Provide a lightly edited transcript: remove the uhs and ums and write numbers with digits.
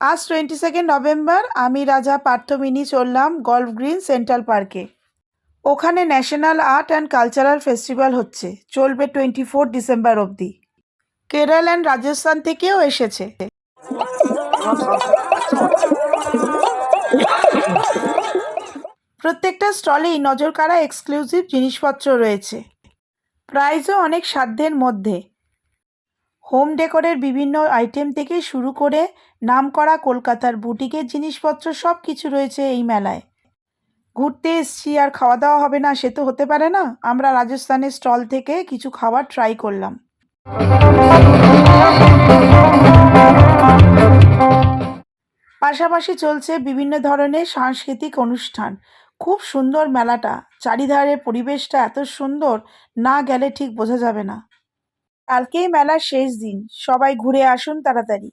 আজ 22 নভেম্বর আমি রাজা পার্থমিনী চললাম গল্ফ গ্রিন সেন্ট্রাল পার্কে। ওখানে national art and cultural festival হচ্ছে, চলবে 24 ডিসেম্বর অবধি। কেরল অ্যান্ড রাজস্থান থেকেও এসেছে। প্রত্যেকটা স্টলেই নজরকাড়া এক্সক্লুসিভ জিনিসপত্র রয়েছে, প্রাইসও অনেক সাধ্যের মধ্যে। হোম ডেকোরের বিভিন্ন আইটেম থেকে শুরু করে নামকরা কলকাতার বুটিকের জিনিসপত্র সব কিছু রয়েছে এই মেলায়। ঘুরতে এসছি আর খাওয়া দাওয়া হবে না সে তো হতে পারে না। আমরা রাজস্থানের স্টল থেকে কিছু খাবার ট্রাই করলাম। পাশাপাশি চলছে বিভিন্ন ধরনের সাংস্কৃতিক অনুষ্ঠান। খুব সুন্দর মেলাটা, চারিধারে পরিবেশটা এত সুন্দর, না গেলে ঠিক বোঝা যাবে না। কালকেই মেলার শেষ দিন, সবাই ঘুরে আসুন তাড়াতাড়ি।